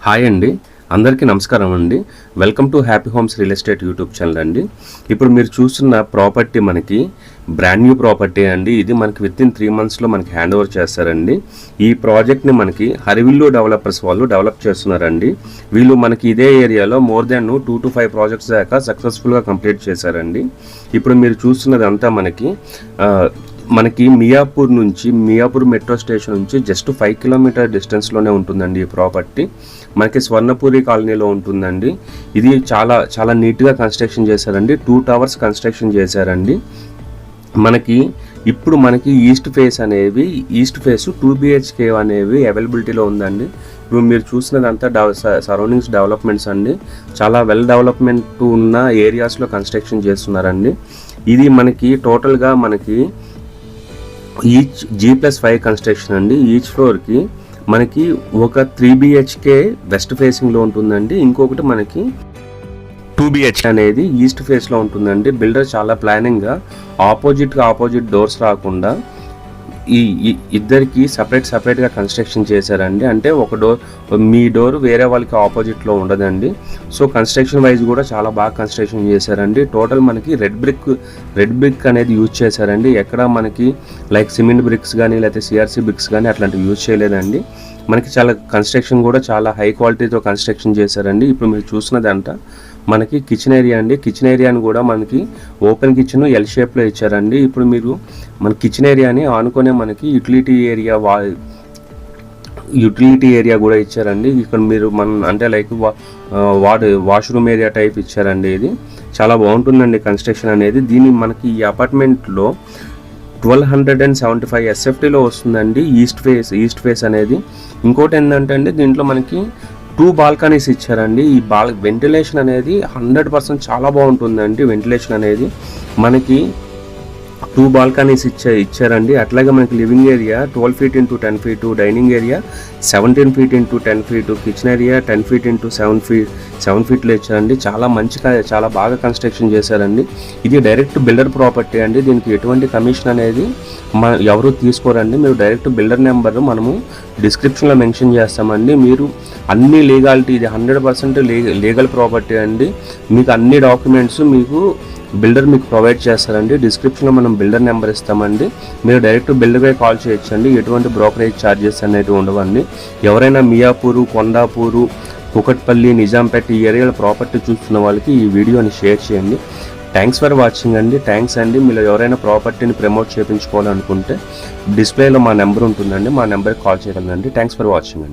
Hi అండి, అందరికీ నమస్కారం అండి. Welcome to happy homes real estate YouTube channel అండి. ఇప్పుడు మీరు చూస్తున్న ప్రాపర్టీ మనకి బ్రాండ్ న్యూ ప్రాపర్టీ అండి. ఇది మనకి విత్ ఇన్ 3 monthsలో మనకి హ్యాండ్ ఓవర్ చేస్తారండి. ఈ ప్రాజెక్ట్ని మనకి హరివిల్లు డెవలపర్స్ వాళ్ళు డెవలప్ చేస్తున్నారండి. వీళ్ళు మనకి ఇదే ఏరియాలో మోర్ దాన్ 2 to 5 ప్రాజెక్ట్స్ దాకా సక్సెస్ఫుల్గా కంప్లీట్ చేశారండి. ఇప్పుడు మీరు చూస్తున్నది అంతా మనకి మియాపూర్ మెట్రో స్టేషన్ నుంచి జస్ట్ 5 kilometer డిస్టెన్స్లోనే ఉంటుందండి ఈ ప్రాపర్టీ. మనకి స్వర్ణపూరి కాలనీలో ఉంటుందండి. ఇది చాలా చాలా నీట్గా కన్స్ట్రక్షన్ చేశారండి. 2 towers కన్స్ట్రక్షన్ చేశారండి. ఇప్పుడు మనకి ఈస్ట్ ఫేస్ 2 BHK అనేవి అవైలబిలిటీలో ఉందండి. ఇప్పుడు మీరు చూసినదంతా సరౌండింగ్స్ డెవలప్మెంట్స్ అండి. చాలా వెల్ డెవలప్మెంట్ ఉన్న ఏరియాస్లో కన్స్ట్రక్షన్ చేస్తున్నారండి. ఇది మనకి టోటల్గా మనకి ఈచ్ G+5 కన్స్ట్రక్షన్ అండి. ఈచ్ ఫ్లోర్కి మనకి ఒక 3 BHK వెస్ట్ ఫేసింగ్లో ఉంటుందండి. ఇంకొకటి మనకి 2 BHK అనేది ఈస్ట్ ఫేస్లో ఉంటుందండి. బిల్డర్ చాలా ప్లానింగ్గా ఆపోజిట్ డోర్స్ రాకుండా ఈ ఇద్దరికి సపరేట్గా కన్స్ట్రక్షన్ చేశారండి. అంటే ఒక మీ డోర్ వేరే వాళ్ళకి ఆపోజిట్లో ఉండదండి. సో కన్స్ట్రక్షన్ వైజ్ కూడా చాలా బాగా కన్స్ట్రక్షన్ చేశారండి. టోటల్ మనకి రెడ్ బ్రిక్ అనేది యూజ్ చేశారండి. ఎక్కడ మనకి లైక్ సిమెంట్ బ్రిక్స్ కానీ లేకపోతే CRC బ్రిక్స్ కానీ అట్లాంటివి యూజ్ చేయలేదండి. మనకి చాలా కన్స్ట్రక్షన్ కూడా చాలా హై క్వాలిటీతో కన్స్ట్రక్షన్ చేశారండి. ఇప్పుడు మీరు చూసినదంట మనకి కిచెన్ ఏరియా అండి. కిచెన్ ఏరియాని కూడా మనకి ఓపెన్ కిచెన్ L షేప్లో ఇచ్చారండి. ఇప్పుడు మీరు మన కిచెన్ ఏరియాని ఆనుకునే మనకి యూటిలిటీ ఏరియా కూడా ఇచ్చారండి. ఇక్కడ మీరు అంటే లైక్ వాష్రూమ్ ఏరియా టైప్ ఇచ్చారండి. ఇది చాలా బాగుంటుందండి కన్స్ట్రక్షన్ అనేది. దీన్ని మనకి ఈ అపార్ట్మెంట్లో 1275 SFTలో వస్తుందండి ఈస్ట్ ఫేస్ అనేది. ఇంకోటి ఏంటంటే అండి దీంట్లో మనకి 2 balconies ఇచ్చారండి. ఈ వెంటిలేషన్ అనేది 100% చాలా బాగుంటుందండి. వెంటిలేషన్ అనేది మనకి 2 balconies ఇచ్చారండి. అట్లాగే మనకి living area 12 feet into 10 feet, dining area 17 feet into 10 feet, kitchen area 10 feet into 7 feetలో ఇచ్చారండి. చాలా బాగా కన్స్ట్రక్షన్ చేశారండి. ఇది డైరెక్ట్ బిల్డర్ ప్రాపర్టీ అండి. దీనికి ఎటువంటి కమిషన్ అనేది ఎవరు తీసుకోరండి. మీరు డైరెక్ట్ బిల్డర్ నెంబర్ మనము డిస్క్రిప్షన్లో మెన్షన్ చేస్తామండి. మీరు అన్ని లీగాలిటీ, ఇది 100% లీగల్ ప్రాపర్టీ అండి. మీకు అన్ని డాక్యుమెంట్స్ బిల్డర్ మీకు ప్రొవైడ్ చేస్తారండి. డిస్క్రిప్షన్లో మనం బిల్డర్ నెంబర్ ఇస్తామండి. మీరు డైరెక్ట్ బిల్డర్పై కాల్ చేయొచ్చండి. ఎటువంటి బ్రోకరేజ్ ఛార్జెస్ అనేవి ఉండవండి. ఎవరైనా మియాపూరు, కొండాపూరు, కుకట్పల్లి, నిజాంపేట ఈ ఏరియాలో ప్రాపర్టీ చూస్తున్న వాళ్ళకి ఈ వీడియోని షేర్ చేయండి. థ్యాంక్స్ ఫర్ వాచింగ్ అండి. థ్యాంక్స్ అండి. మీరు ఎవరైనా ప్రాపర్టీని ప్రమోట్ చేయించుకోవాలనుకుంటే డిస్ప్లేలో మా నెంబర్ ఉంటుందండి. మా నెంబర్కి కాల్ చేయగలండి. థ్యాంక్స్ ఫర్ వాచింగ్ అండి.